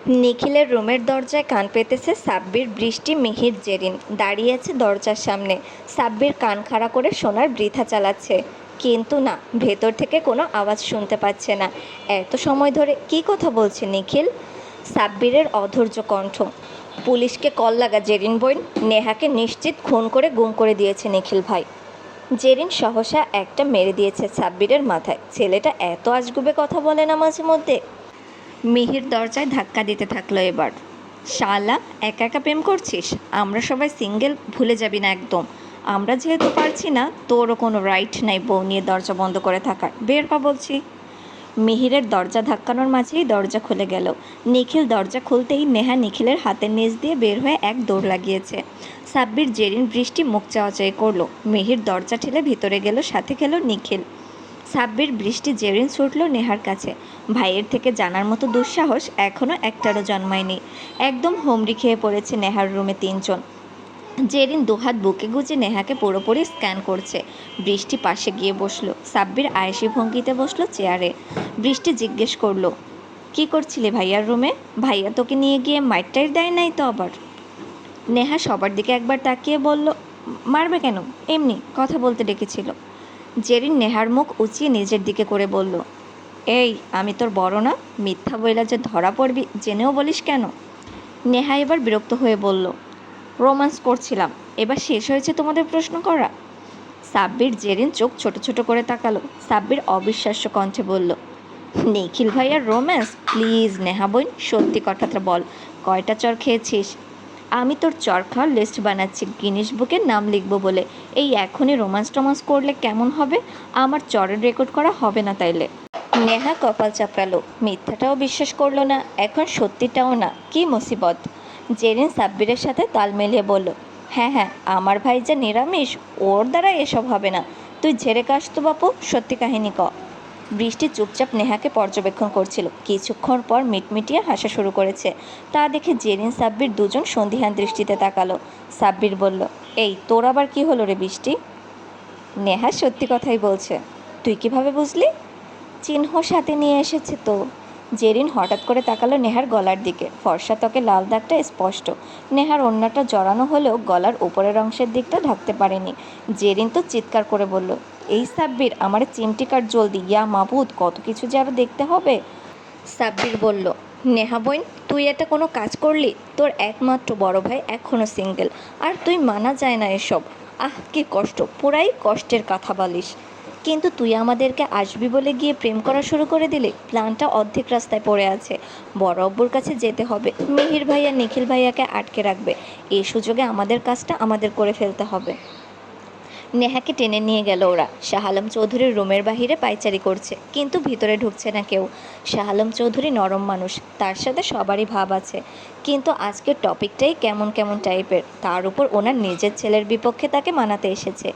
নিখিলের রুমের দরজায় কান পেতেছে সাব্বির, বৃষ্টি, মিহির, জেরিন দাঁড়িয়ে আছে দরজার সামনে। সাব্বির কান খাড়া করে শোনার বৃথা চালাচ্ছে, কিন্তু না, ভেতর থেকে কোনো আওয়াজ শুনতে পাচ্ছে না। এত সময় ধরে কী কথা বলছে নিখিল? সাব্বিরের অধৈর্য কণ্ঠ। পুলিশকে কল লাগা জেরিন বোন, নেহাকে নিশ্চিত খুন করে গুম করে দিয়েছে নিখিল ভাই। জেরিন সহসা একটা মেরে দিয়েছে সাব্বিরের মাথায়। ছেলেটা এত আজগুবে কথা বলে না মাঝে মধ্যে। মিহির দরজায় ধাক্কা দিতে থাকলো এবার। শালা, একা একা প্রেম করছিস? আমরা সবাই সিঙ্গেল, ভুলে যাবি না একদম। আমরা যেহেতু পারছি না, তোরও কোনো রাইট নাই বউ নিয়ে দরজা বন্ধ করে থাকার। বের হ বলছি। মিহিরের দরজা ধাক্কানোর মাঝেই দরজা খুলে গেল। নিখিল দরজা খুলতেই নেহা নিখিলের হাতের নিচ দিয়ে বের হয়ে এক দৌড় লাগিয়েছে। সাব্বির, জেরিন, বৃষ্টি মুখ চাওয়াচাই করলো। মিহির দরজা ঠেলে ভিতরে গেল, সাথে গেল নিখিল। সাব্বির, বৃষ্টি, জেরিন ছুটল নেহার কাছে। ভাইয়ের থেকে জানার মতো দুঃসাহস এখনও একটারও জন্মায়নি। একদম হুমড়ি খেয়ে পড়েছে নেহার রুমে তিনজন। জেরিন দুহাত বুকে গুজে নেহাকে পুরোপুরি স্ক্যান করছে। বৃষ্টি পাশে গিয়ে বসলো। সাব্বির আয়েশি ভঙ্গিতে বসলো চেয়ারে। বৃষ্টি জিজ্ঞেস করলো, কি করছিলে ভাইয়ার রুমে? ভাইয়া তোকে নিয়ে গিয়ে মাইট দেয় নাই তো আবার? নেহা সবার দিকে একবার তাকিয়ে বলল, মারবে কেন, এমনি কথা বলতে ডেকেছিল। জেরিন নেহার মুখ উঁচিয়ে নিজের দিকে করে বলল, এই আমি তোর বড় না? মিথ্যা বইলা যে ধরা পড়বি জেনেও বলিস কেন? নেহা এবার বিরক্ত হয়ে বলল, রোম্যান্স করছিলাম, এবার শেষ হয়েছে তোমাদের প্রশ্ন করা? সাব্বির, জেরিন চোখ ছোট ছোট করে তাকালো। সাব্বির অবিশ্বাস্য কণ্ঠে বলল, নিখিল ভাইয়ার রোম্যান্স? প্লিজ নেহা বোন, সত্যি কথাটা বল, কয়টা চর খেয়েছিস? আমি তোর চর খাওয়ার লিস্ট বানাচ্ছি, গিনিস বুকের নাম লিখবো বলে। এই এখনই রোম্যান্স টোম্যান্স করলে কেমন হবে? আমার চরের রেকর্ড করা হবে না তাইলে। নেহা কপাল চাপড়ালো, মিথ্যাটাও বিশ্বাস করলো না, এখন সত্যিটাও না। কি মুসিবত! জেরিন সাব্বিরের সাথে তাল মিলিয়ে বলল, হ্যাঁ হ্যাঁ, আমার ভাই যে নিরামিষ, ওর দ্বারা এসব হবে না। তুই ঝেড়ে কাস তো বাপু, সত্যি কাহিনী ক। বৃষ্টি চুপচাপ নেহাকে পর্যবেক্ষণ করছিল। কিছুক্ষণ পর মিটমিটিয়ে হাসা শুরু করেছে। তা দেখে জেরিন, সাব্বির দুজন সন্দিহান দৃষ্টিতে তাকালো। সাব্বির বলল, এই তোর আবার কি হলো রে বৃষ্টি? নেহা সত্যি কথাই বলছে। তুই কিভাবে বুঝলি? চিহ্ন সাথে নিয়ে এসেছে তো। জেরিন হঠাৎ করে তাকালো নেহার গলার দিকে। ফর্সা ত্বকে লাল দাগটা স্পষ্ট। নেহার ওড়নাটা জড়ানো হলেও গলার উপরের অংশের দিকটা ঢাকতে পারেনি। জেরিন তো চিৎকার করে বলল, এই সাব্বির, আমারে চিমটি কাট জলদি, ইয়া মাবুদ, কত কিছু যে আরও দেখতে হবে। সাব্বির বলল, নেহা বোন, তুই এটা কোনো কাজ করলি? তোর একমাত্র বড় ভাই এখনও সিঙ্গেল, আর তুই মানা যায় না এসব। আহ, কি কষ্ট, পুরাই কষ্টের কথা বলিস। কিন্তু তুই আমাদেরকে আসবি বলে গিয়ে প্রেম করা শুরু করে দিলি। প্ল্যানটা অর্ধেক রাস্তায় পড়ে আছে। বড় আব্বুর কাছে যেতে হবে, মিহির ভাইয়া নিখিল ভাইয়াকে আটকে রাখবে। এই সুযোগে আমাদের কাজটা আমাদের করে ফেলতে হবে। নেহাকে টেনে নিয়ে গেল ওরা। শাহ আলম চৌধুরীর রুমের বাহিরে পায়চারি করছে, কিন্তু ভিতরে ঢুকছে না কেউ। শাহ আলম চৌধুরী নরম মানুষ, তার সাথে সবারই ভাব আছে, কিন্তু আজকের টপিকটাই কেমন কেমন টাইপের। তার উপর ওনার নিজের ছেলের বিপক্ষে তাকে মানাতে এসেছে।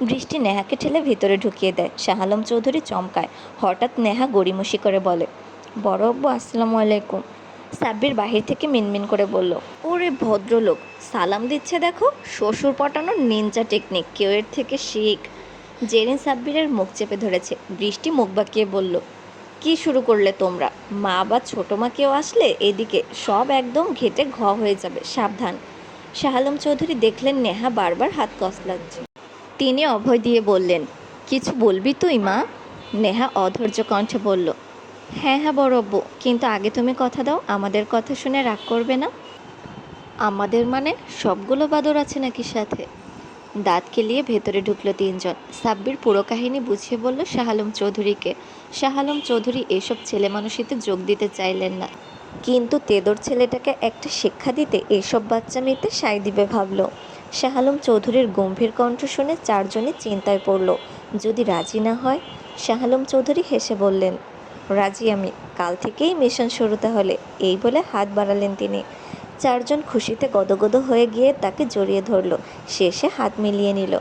বৃষ্টি নেহাকে ঠেলে ভিতরে ঢুকিয়ে দেয়। শাহ আলম চৌধুরী চমকায়। হঠাৎ নেহা গড়িমসি করে বলে, বড় আব্বু আসসালামু আলাইকুম। সাব্বির বাহির থেকে মিনমিন করে বলল, ওরে ভদ্রলোক, সালাম দিচ্ছে দেখো, শ্বশুর পটানোর নিনজা টেকনিক, কেউ এর থেকে শিখ। জেরিন সাব্বিরের মুখ চেপে ধরেছে। বৃষ্টি মুখ বাঁকিয়ে বলল, কি শুরু করলে তোমরা? মা বা ছোটো মা কেউ আসলে এদিকে সব একদম ঘেটে হয়ে যাবে, সাবধান। শাহ আলম চৌধুরী দেখলেন নেহা বারবার হাত কসলাচ্ছে। তিনি অভয় দিয়ে বললেন, কিছু বলবি তুই মা? নেহা অধৈর্য কণ্ঠে বলল, হ্যাঁ হ্যাঁ বড় আব্বু, কিন্তু আগে তুমি কথা দাও, আমাদের কথা শুনে রাগ করবে না। আমাদের মানে সবগুলো বাদর আছে নাকি সাথে? দাঁত কেলিয়ে ভেতরে ঢুকলো তিনজন। সাব্বির পুরো কাহিনী বুঝিয়ে বলল শাহ আলম চৌধুরীকে। শাহ আলম চৌধুরী এসব ছেলে মানুষিতে যোগ দিতে চাইলেন না, কিন্তু তেদর ছেলেটাকে একটা শিক্ষা দিতে এসব বাচ্চা মেয়েতে সায় দিবে ভাবল। শাহ আলম চৌধুরীর গম্ভীর কণ্ঠ শুনে চারজনই চিন্তায় পড়ল, যদি রাজি না হয়? শাহ আলম চৌধুরী হেসে বললেন, রাজি আমি, কাল থেকেই মিশন শুরু তাহলে, এই বলে হাত বাড়ালেন তিনি। চারজন খুশিতে গদগদ হয়ে গিয়ে তাকে জড়িয়ে ধরল। শেষে হাত মিলিয়ে নিল।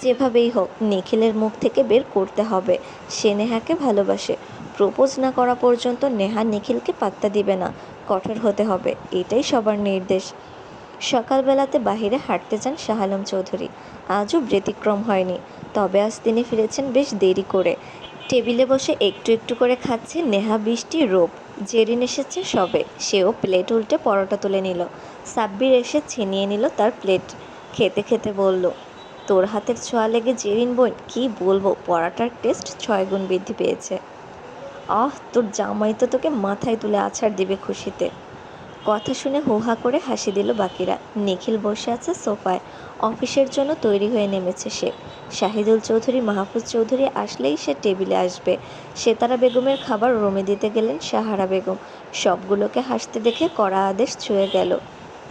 যেভাবেই হোক নিখিলের মুখ থেকে বের করতে হবে সে নেহাকে ভালোবাসে। প্রপোজ না করা পর্যন্ত নেহা নিখিলকে পাত্তা দিবে না। কঠোর হতে হবে, এটাই সবার নির্দেশ। সকালবেলাতে বাহিরে হাঁটতে যান শাহ আলম চৌধুরী। আজও ব্যতিক্রম হয়নি, তবে আজ তিনি ফিরেছেন বেশ দেরি করে। টেবিলে বসে একটু একটু করে খাচ্ছে নেহা, বৃষ্টি, রূপ। জেরিন এসেছে সবে, সেও প্লেট উল্টে পরোটা তুলে নিল। সাব্বির এসে ছিনিয়ে নিল তার প্লেট। খেতে খেতে বলল, তোর হাতের ছোঁয়া লেগে জেরিন বোন কী বলবো, পরোটার টেস্ট 6 গুণ বৃদ্ধি পেয়েছে। তোর জামাই তো তোকে মাথায় তুলে আছাড় দিবে খুশিতে। কথা শুনে হুহা করে হাসি দিল বাকিরা। নিখিল বসে আছে সোফায়, অফিসের জন্য তৈরি হয়ে নেমেছে সে। শাহিদুল চৌধুরী, মাহফুজ চৌধুরী আসলেই সে টেবিলে আসবে। সেতারা বেগমের খাবার রুমে দিতে গেলেন সাহারা বেগম। সবগুলোকে হাসতে দেখে কড়া আদেশ ছুঁয়ে গেল,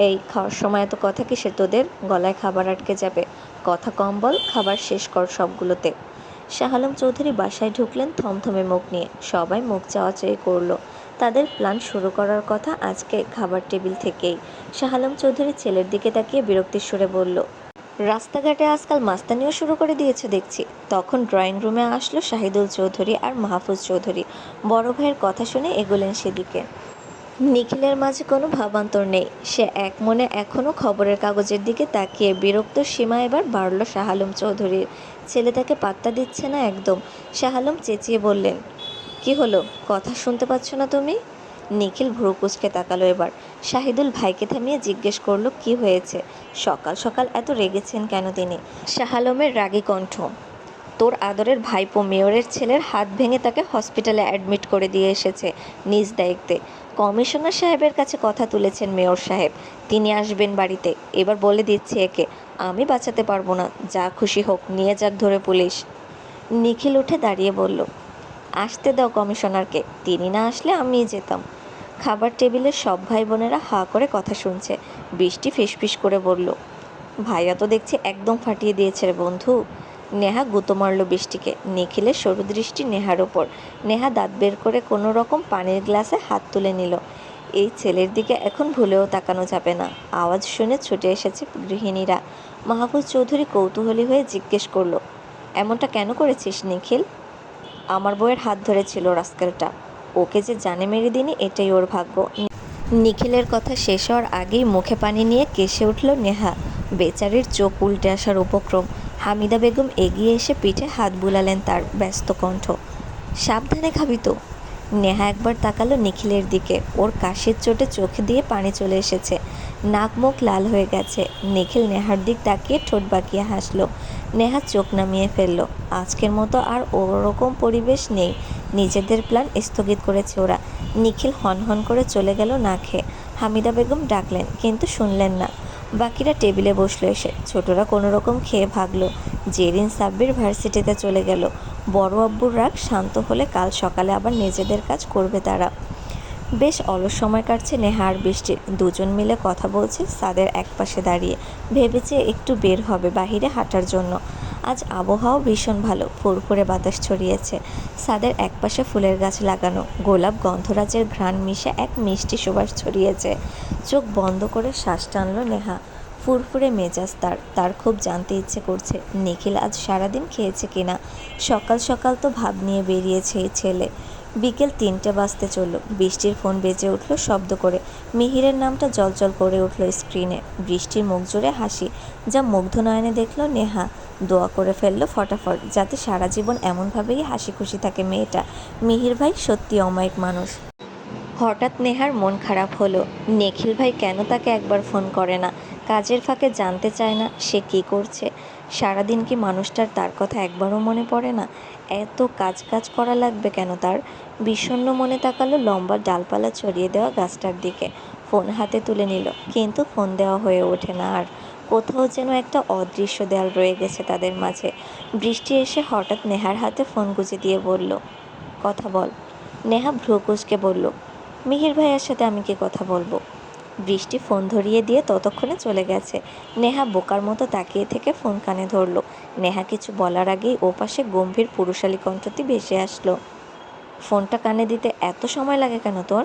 এই খাওয়ার সময় এত কথা কিসের তোদের? গলায় খাবার আটকে যাবে। কথা কম বল, খাবার শেষ কর সবগুলোতে। শাহ আলম চৌধুরী বাসায় ঢুকলেন থমথমে মুখ নিয়ে। সবাই মুখ চাওয়াচাই করল। তাদের প্ল্যান শুরু করার কথা আজকে খাবার টেবিল থেকেই। শাহ আলম চৌধুরী ছেলের দিকে তাকিয়ে বিরক্তির সুরে বলল, রাস্তাঘাটে আজকাল মাস্তানিও শুরু করে দিয়েছে দেখছি। তখন ড্রয়িং রুমে আসলো শাহিদুল চৌধুরী আর মাহফুজ চৌধুরী। বড় ভাইয়ের কথা শুনে এগোলেন সেদিকে। নিখিলের মাঝে কোনো ভাবান্তর নেই। সে এক মনে এখনও খবরের কাগজের দিকে তাকিয়ে। বিরক্ত সীমা এবার বাড়ল শাহ আলম চৌধুরীর। ছেলে তাকে পাত্তা দিচ্ছে না একদম। শাহ আলম চেঁচিয়ে বললেন, কি হলো, কথা শুনতে পাচ্ছ না তুমি? নিখিল ভ্রু কুঁচকে তাকালো এবার। শাহিদুল ভাইকে থামিয়ে জিজ্ঞেস করলো, কি হয়েছে? সকাল সকাল এত রেগেছেন কেন তিনি? শাহ আলমের রাগী কণ্ঠ, তোর আদরের ভাইপো মেয়রের ছেলের হাত ভেঙে তাকে হসপিটালে অ্যাডমিট করে দিয়ে এসেছে নিজ দায়িত্বে। কমিশনার সাহেবের কাছে কথা তুলেছেন মেয়র সাহেব, তিনি আসবেন বাড়িতে। এবার বলে দিচ্ছি একে, আমি বাঁচাতে পারবো না, যা খুশি হোক নিয়ে যাক ধরে পুলিশ। নিখিল উঠে দাঁড়িয়ে বলল, আসতে দাও কমিশনারকে, তিনি না আসলে আমিই যেতাম। খাবার টেবিলের সব ভাই বোনেরা হাঁ করে কথা শুনছে। বৃষ্টি ফিসফিস করে বলল, ভাইয়া তো দেখছি একদম ফাটিয়ে দিয়েছে রে বন্ধু। নেহা গুঁতো মারল বৃষ্টিকে। নিখিলের সরু দৃষ্টি নেহার ওপর। নেহা দাঁত বের করে কোনো রকম পানির গ্লাসে হাত তুলে নিল। এই ছেলের দিকে এখন ভুলেও তাকানো যাবে না। আওয়াজ শুনে ছুটে এসেছে গৃহিণীরা। মাহফুজ চৌধুরী কৌতূহলী হয়ে জিজ্ঞেস করলো, এমনটা কেন করেছিস নিখিল? আমার বউয়ের হাত ধরেছিল রাস্কেলটা, ওকে যে জানে মেরে দিনি এটাই ওর ভাগ্য। নিখিলের কথা শেষ হওয়ার আগেই মুখে পানি নিয়ে কেসে উঠল নেহা। বেচারির চোখ উল্টে আসার উপক্রম। হামিদা বেগম এগিয়ে এসে পিঠে হাত বুলালেন তার, ব্যস্ত কণ্ঠ, সাবধানে খাবি তো। নেহা একবার তাকালো নিখিলের দিকে। ওর কাশির চোটে চোখ দিয়ে পানি চলে এসেছে, নাক মুখ লাল হয়ে গেছে। নিখিল নেহার দিক তাকিয়ে ঠোঁট বাঁকিয়ে হাসল। নেহা চোখ নামিয়ে ফেলল। আজকের মতো আর ওরকম পরিবেশ নেই। নিজেদের প্ল্যান স্থগিত করেছে ওরা। নিখিল হনহন করে চলে গেল না খেয়ে। হামিদা বেগম ডাকলেন কিন্তু শুনলেন না। বাকিরা টেবিলে বসলো এসে। ছোটরা কোনো রকম খেয়ে ভাগলো। জেরিন সাব্বির ভার্সিটিতে চলে গেল। বড় আব্বুর রাগ শান্ত হলে কাল সকালে আবার নিজেদের কাজ করবে তারা। বেশ অলস সময় কাটছে নেহা আর বৃষ্টির। দুজন মিলে কথা বলছে ছাদের একপাশে দাঁড়িয়ে। ভেবেছে একটু বের হবে বাহিরে হাঁটার জন্য। আজ আবহাওয়াও ভীষণ ভালো, ফুরফুরে বাতাস ছড়িয়েছে। ছাদের একপাশে ফুলের গাছ লাগানো, গোলাপ গন্ধরাজের ঘ্রাণ মিশে এক মিষ্টি সুবাস ছড়িয়েছে। চোখ বন্ধ করে শ্বাস টানল নেহা। ফুরফুরে মেজাজ তার। তার খুব জানতে ইচ্ছে করছে নিখিল আজ সারাদিন খেয়েছে কিনা। সকাল সকাল তো ভাব নিয়ে বেরিয়েছে এই ছেলে। বিকেল 3টে বাজতে চলল। বৃষ্টির ফোন বেজে উঠল শব্দ করে। মিহিরের নামটা জলজল করে উঠল স্ক্রিনে। বৃষ্টির মুখ জুড়ে হাসি, যা মুগ্ধ নয়নে দেখল নেহা। দোয়া করে ফেলল ফটাফট, যাতে সারা জীবন এমনভাবেই হাসি খুশি থাকে মেয়েটা। মিহির ভাই সত্যি অমায়িক মানুষ। হঠাৎ নেহার মন খারাপ হলো। নিখিল ভাই কেন তাকে একবার ফোন করে না? কাজের ফাঁকে জানতে চায় না সে কী করছে? সারাদিন কি মানুষটার তার কথা একবারও মনে পড়ে না? এত কাজ কাজ করা লাগবে কেন তার? বিষণ্ণ মনে তাকালো লম্বা ডালপালা ছড়িয়ে দেওয়া গাছটার দিকে। ফোন হাতে তুলে নিল, কিন্তু ফোন দেওয়া হয়ে ওঠে না আর। কোথাও যেন একটা অদৃশ্য দেয়াল রয়ে গেছে তাদের মাঝে। বৃষ্টি এসে হঠাৎ নেহার হাতে ফোন গুঁজে দিয়ে বলল, কথা বল। নেহা ভ্রু কুঁচকে বলল, মিহির ভাইয়ের সাথে আমি কি কথা বলবো? বৃষ্টি ফোন ধরিয়ে দিয়ে ততক্ষণে চলে গেছে। নেহা বোকার মতো তাকিয়ে থেকে ফোন কানে ধরল। নেহা কিছু বলার আগেই ওপাশে গম্ভীর পুরুষালী কণ্ঠটি ভেসে আসলো, ফোনটা কানে দিতে এত সময় লাগে কেন তোর?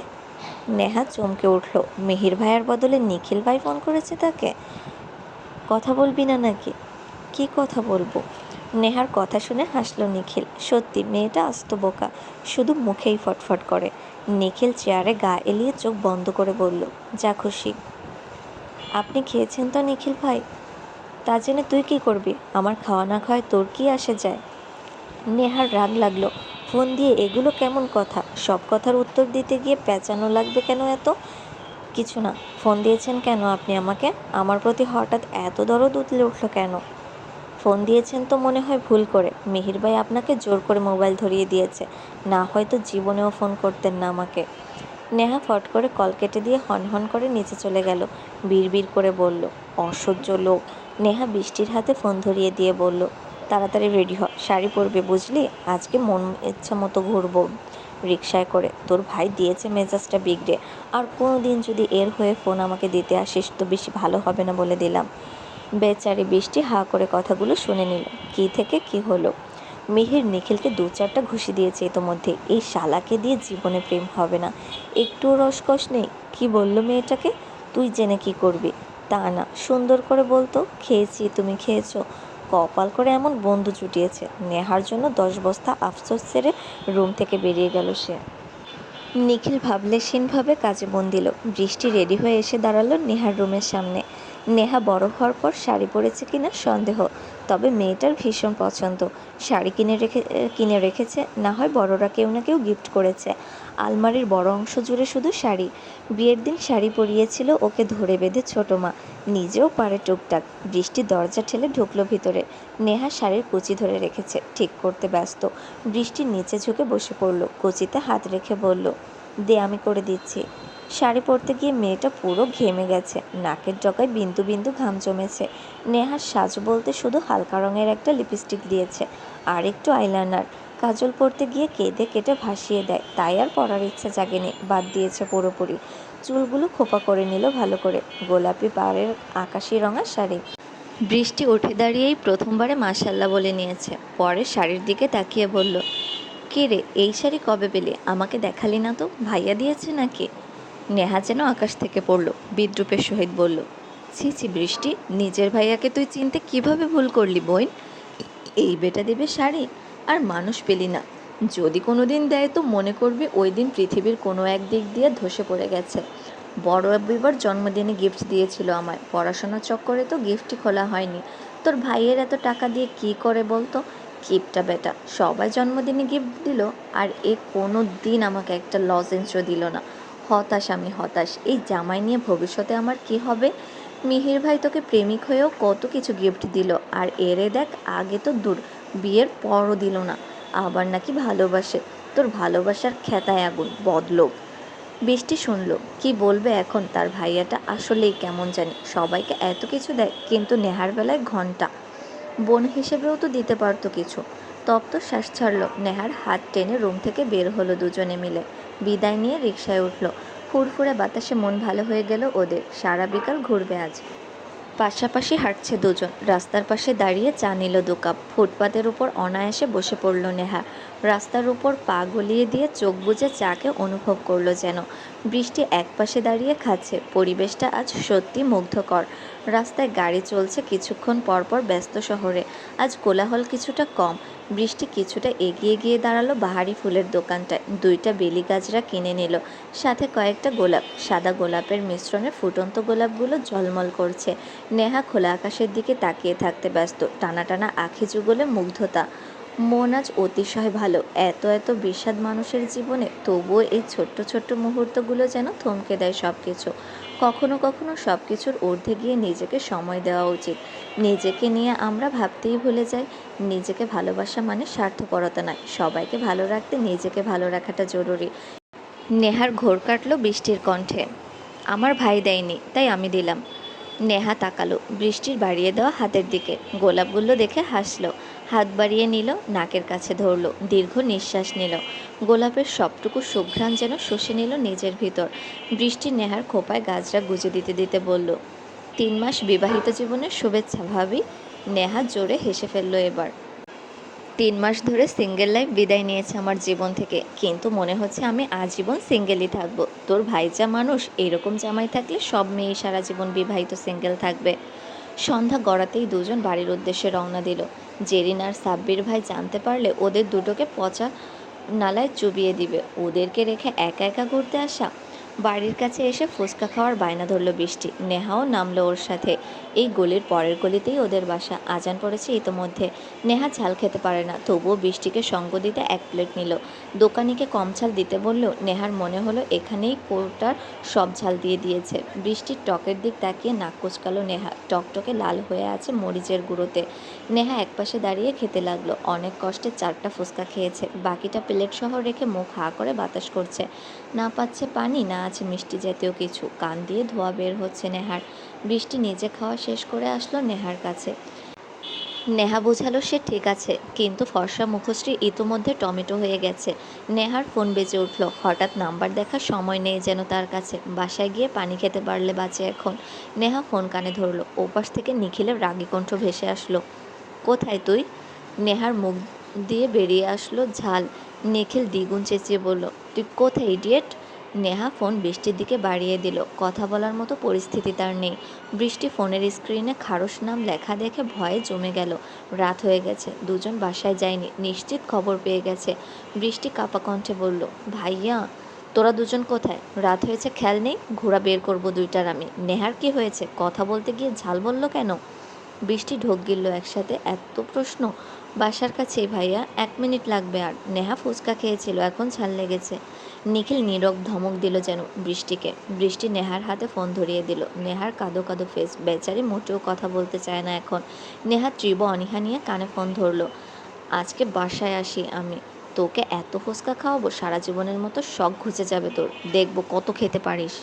নেহা চমকে উঠল। মিহির ভাইয়ের বদলে নিখিল ভাই ফোন করেছে তাকে। কথা বলবি না নাকি? কি কথা বলবো? নেহার কথা শুনে হাসল নিখিল। সত্যি মেয়েটা আস্ত বোকা, শুধু মুখেই ফটফট করে। নিখিল চেয়ারে গা এলিয়ে চোখ বন্ধ করে বলল, যা খুশি। আপনি খেয়েছেন তো নিখিল ভাই? তা জেনে তুই কি করবি? আমার খাওয়া না খাওয়ায় তোর কি আসে যায়? নেহার রাগ লাগলো। ফোন দিয়ে এগুলো কেমন কথা? সব কথার উত্তর দিতে গিয়ে পেঁচানো লাগবে কেন এত? কিছু না। ফোন দিয়েছেন কেন আপনি আমাকে? আমার প্রতি হঠাৎ এত দরদ উতলে উঠল কেন? ফোন দিয়েছেন তো মনে হয় ভুল করে। মিহির ভাই আপনাকে জোর করে মোবাইল ধরিয়ে দিয়েছে, না হয়তো জীবনেও ফোন করতেন না আমাকে। নেহা ফট করে কল কেটে দিয়ে হনহন করে নিচে চলে গেল। বিড়বিড় করে বলল, অসহ্য লোক। নেহা বৃষ্টির হাতে ফোন ধরিয়ে দিয়ে বলল, তাড়াতাড়ি রেডি হ, শাড়ি পরবে বুঝলি? আজকে মন ইচ্ছা মতো ঘুরবো রিকশায় করে। তোর ভাই দিয়েছে মেজাজটা বিগড়ে। আর কোনো দিন যদি এর হয়ে ফোন আমাকে দিতে আসিস তো বেশি ভালো হবে না বলে দিলাম। বেচারি বৃষ্টি হাঁ করে কথাগুলো শুনে নিল। কী থেকে কী হলো? মিহির নিখিলকে 2-4টা ঘুষি দিয়েছে ইতোমধ্যে। এই শালাকে দিয়ে জীবনে প্রেম হবে না। একটুও রসকস নেই। কি বলল মেয়েটাকে? তুই জেনে কি করবি? তা না, সুন্দর করে বলতো, খেয়েছি তুমি খেয়েছো। কপাল করে এমন বন্ধু জুটিয়েছে। নেহার জন্য 10 বস্তা আফসোস ছেড়ে রুম থেকে বেরিয়ে গেল সে। নিখিল ভাবলেশীনভাবে কাজে মন দিল। বৃষ্টি রেডি হয়ে এসে দাঁড়ালো নেহার রুমের সামনে। নেহা বড় হওয়ার পর শাড়ি পরেছে কিনা সন্দেহ, তবে মেয়েটার ভীষণ পছন্দ। শাড়ি কিনে রেখেছে, না হয় বড়রা কেউ না কেউ গিফট করেছে। আলমারির বড় অংশ জুড়ে শুধু শাড়ি। বিয়ের দিন শাড়ি পরিয়েছিল ওকে ধরে বেঁধে ছোট মা, নিজেও পারে টুকটাক। বৃষ্টি দরজা ঠেলে ঢুকলো ভিতরে। নেহা শাড়ির কুচি ধরে রেখেছে, ঠিক করতে ব্যস্ত। বৃষ্টির নিচে ঝুঁকে বসে পড়ল, কুচিতে হাত রেখে বলল, দে আমি করে দিচ্ছি। শাড়ি পরতে গিয়ে মেয়েটা পুরো ঘেমে গেছে, নাকের ডগায় বিন্দু বিন্দু ঘাম জমেছে। নেহার সাজ বলতে শুধু হালকা রঙের একটা লিপস্টিক দিয়েছে আর একটু আইলাইনার। কাজল পরতে গিয়ে কেঁদে কেটে ভাসিয়ে দেয়, তাই আর পরার ইচ্ছা জাগেনি, বাদ দিয়েছে পুরোপুরি। চুলগুলো খোপা করে নিল ভালো করে। গোলাপি পাড়ের আকাশি রঙা শাড়ি। বৃষ্টি উঠে দাঁড়িয়েই প্রথমবারে মাশাল্লাহ বলে নিয়েছে। পরে শাড়ির দিকে তাকিয়ে বলল, কে রে, এই শাড়ি কবে পেলি? আমাকে দেখালি না তো, ভাইয়া দিয়েছে নাকি? নেহা যেন আকাশ থেকে পড়ল, বিদ্রুপের সহিত বলল, ছি ছি বৃষ্টি, নিজের ভাইয়াকে তুই চিনতে কিভাবে ভুল করলি বোন? এই বেটা দেবে শাড়ি? আর মানুষ পেলি না। যদি কোনো দিন দেয় তো মনে করবি ওই দিন পৃথিবীর কোনো এক দিক দিয়ে ধসে পড়ে গেছে। বড় বিবার জন্মদিনে গিফট দিয়েছিল আমায়, পড়াশোনার চক্করে তো গিফটই খোলা হয়নি। তোর ভাইয়ের এত টাকা দিয়ে কি করে বলতো? কিপটা বেটা, সবাই জন্মদিনে গিফট দিল, আর এ কোনো দিন আমাকে একটা লজেন্সও দিল না। হতাশ আমি, হতাশ। এই জামাই নিয়ে ভবিষ্যতে আমার কি হবে? মিহির ভাই তোকে প্রেমিক হয়েও কত কিছু গিফট দিল, আর এরে দেখ, আগে তো দূর, বিয়ের পরও দিল না। আবার নাকি ভালোবাসে। তোর ভালোবাসার খেতায় আগুন, বদলোক। বৃষ্টি শুনল, কি বলবে এখন তার ভাইয়াটা আসলেই কেমন জানি, সবাইকে এত কিছু দেয় কিন্তু নেহার বেলায় ঘন্টা। বোন হিসেবেও তো দিতে পারতো কিছু। তপ্ত শ্বাস ছাড়ল। নেহার হাত টেনে রুম থেকে বের হলো দুজনে মিলে। বিদায় নিয়ে রিকশায় উঠল। ফুরফুরে বাতাসে মন ভালো হয়ে গেল ওদের। সারা বিকাল ঘুরবে আজ। পাশাপাশি হাঁটছে দুজন। রাস্তার পাশে দাঁড়িয়ে চা নিল 2 কাপ। ফুটপাতের উপর অনায়াসে বসে পড়ল নেহা। রাস্তার উপর পা গলিয়ে দিয়ে চোখ বুজে চাকে অনুভব করলো যেন। বৃষ্টি একপাশে দাঁড়িয়ে খাচ্ছে। পরিবেশটা আজ সত্যি মুগ্ধকর। রাস্তায় গাড়ি চলছে কিছুক্ষণ পরপর ব্যস্ত শহরে। আজ কোলাহল কিছুটা কম। বৃষ্টি কিছুটা এগিয়ে গিয়ে দাঁড়ালো বাহারি ফুলের দোকানটায়। 2টা বেলি গাজরা কিনে নিল, সাথে কয়েকটা গোলাপ। সাদা গোলাপের মিশ্রণে ফুটন্ত গোলাপগুলো ঝলমল করছে। নেহা খোলা আকাশের দিকে তাকিয়ে থাকতে ব্যস্ত। টানা টানা আঁখি যুগলে মুগ্ধতা। মন আজ অতিশয় ভালো। এত এত বিষাদ মানুষের জীবনে, তবুও এই ছোট্ট ছোট্ট মুহূর্তগুলো যেন থমকে দেয় সব কিছু। কখনো কখনো সব কিছুর ঊর্ধ্বে গিয়ে নিজেকে সময় দেওয়া উচিত। নিজেকে নিয়ে আমরা ভাবতেই ভুলে যাই। নিজেকে ভালোবাসা মানে স্বার্থপরতা নয়, সবাইকে ভালো রাখতে নিজেকে ভালো রাখাটা জরুরি। নেহার ঘোর কাটল বৃষ্টির কণ্ঠে। আমার ভাই দেয়নি, তাই আমি দিলাম। নেহা তাকালো বৃষ্টির বাড়িয়ে দেওয়া হাতের দিকে। গোলাপগুলো দেখে হাসল। হাত বাড়িয়ে নিল, নাকের কাছে ধরল, দীর্ঘ নিঃশ্বাস নিল। গোলাপের সবটুকু সুঘ্রাণ যেন শুষে নিল নিজের ভিতর। বৃষ্টি নেহার খোঁপায় গাজরা গুজে দিতে দিতে বলল, 3 মাস বিবাহিত জীবনের শুভেচ্ছা ভাবি। নেহা জোরে হেসে ফেলল এবার। 3 মাস ধরে সিঙ্গেল লাইফ বিদায় নিয়েছে আমার জীবন থেকে, কিন্তু মনে হচ্ছে আমি আজীবন সিঙ্গেলই থাকবো। তোর ভাই যা মানুষ, এরকম জামাই থাকলে সব মেয়ে সারা জীবন বিবাহিত সিঙ্গেল থাকবে। সন্ধ্যা গড়াতেই দুজন বাড়ির উদ্দেশ্যে রওনা দিল। জেরিন আর সাব্বির ভাই জানতে পারলে ওদের দুটোকে পচা নালায় চুবিয়ে দিবে। ওদেরকে রেখে একা একা ঘুরতে আসা। বাড়ির কাছে এসে ফুচকা খাওয়ার বায়না ধরলো বৃষ্টি। নেহাও নামলো ওর সাথে। এই গলির পরের গলিতেই ওদের বাসা। আজান পড়েছে ইতোমধ্যে। নেহা ঝাল খেতে পারে না, তবুও বৃষ্টিকে সঙ্গ দিতে এক প্লেট নিল। দোকানিকে কম ঝাল দিতে বলল। নেহার মনে হলো এখানেই কোটার সব ঝাল দিয়ে দিয়েছে। বৃষ্টির টকের দিক তাকিয়ে নাক কুচকালো নেহা। টকটকে লাল হয়ে আছে মরিচের গুঁড়োতে। নেহা একপাশে দাঁড়িয়ে খেতে লাগলো। অনেক কষ্টে 4টা ফুচকা খেয়েছে। বাকিটা প্লেট সহ রেখে মুখ হা করে বাতাস করছে। না পাচ্ছে পানি, না আছে মিষ্টি জাতীয় কিছু। কান দিয়ে ধোঁয়া বের হচ্ছে নেহার। বৃষ্টি নিজে খাওয়া শেষ করে আসলো নেহার কাছে। নেহা বোঝালো সে ঠিক আছে, কিন্তু ফর্সা মুখশ্রী ইতোমধ্যে টমেটো হয়ে গেছে। নেহার ফোন বেজে উঠল। হঠাৎ নাম্বার দেখার সময় নেই যেন তার কাছে। বাসায় গিয়ে পানি খেতে পারলে বাঁচে এখন। নেহা ফোন কানে ধরলো। ওপাশ থেকে নিখিলের রাগী কণ্ঠ ভেসে আসলো। কোথায় তুই? নেহার মুখ দিয়ে বেরিয়ে আসলো ঝাল। নিখিল দ্বিগুণ চেঁচিয়ে বলল, তুই কোথায় ইডিয়েট? নেহা ফোন বৃষ্টির দিকে বাড়িয়ে দিল। কথা বলার মতো পরিস্থিতি তার নেই। বৃষ্টি ফোনের স্ক্রিনে খারস নাম লেখা দেখে ভয়ে জমে গেল। রাত হয়ে গেছে, দুজন বাসায় যায়নি, নিশ্চিত খবর পেয়ে গেছে। বৃষ্টি কাপা কণ্ঠে বলল, ভাইয়া তোরা দুজন কোথায়? রাত হয়েছে খেয়াল নেই? ঘোড়া বের করবো 2টার আমি। নেহার কি হয়েছে? কথা বলতে গিয়ে ঝাল বলল কেন? বৃষ্টি ঢোক গিলল একসাথে। এত প্রশ্ন? বাসার কাছেই ভাইয়া, 1 মিনিট লাগবে আর। নেহা ফুচকা খেয়েছিল, এখন ঝাল লেগেছে। নিখিল নীরব ধমক দিল যেন বৃষ্টিকে। বৃষ্টি নেহার হাতে ফোন ধরিয়ে দিল। নেহার কাঁদো কাঁদো ফেস। বেচারি মোটেও কথা বলতে চায় না এখন। নেহা তীব্র অনীহা নিয়ে কানে ফোন ধরল। আজকে বাসায় আসি আমি, তোকে এত ফুচকা খাওয়াবো সারা জীবনের মতো শখ ঘুচে যাবে তোর। দেখবো কত খেতে পারিস।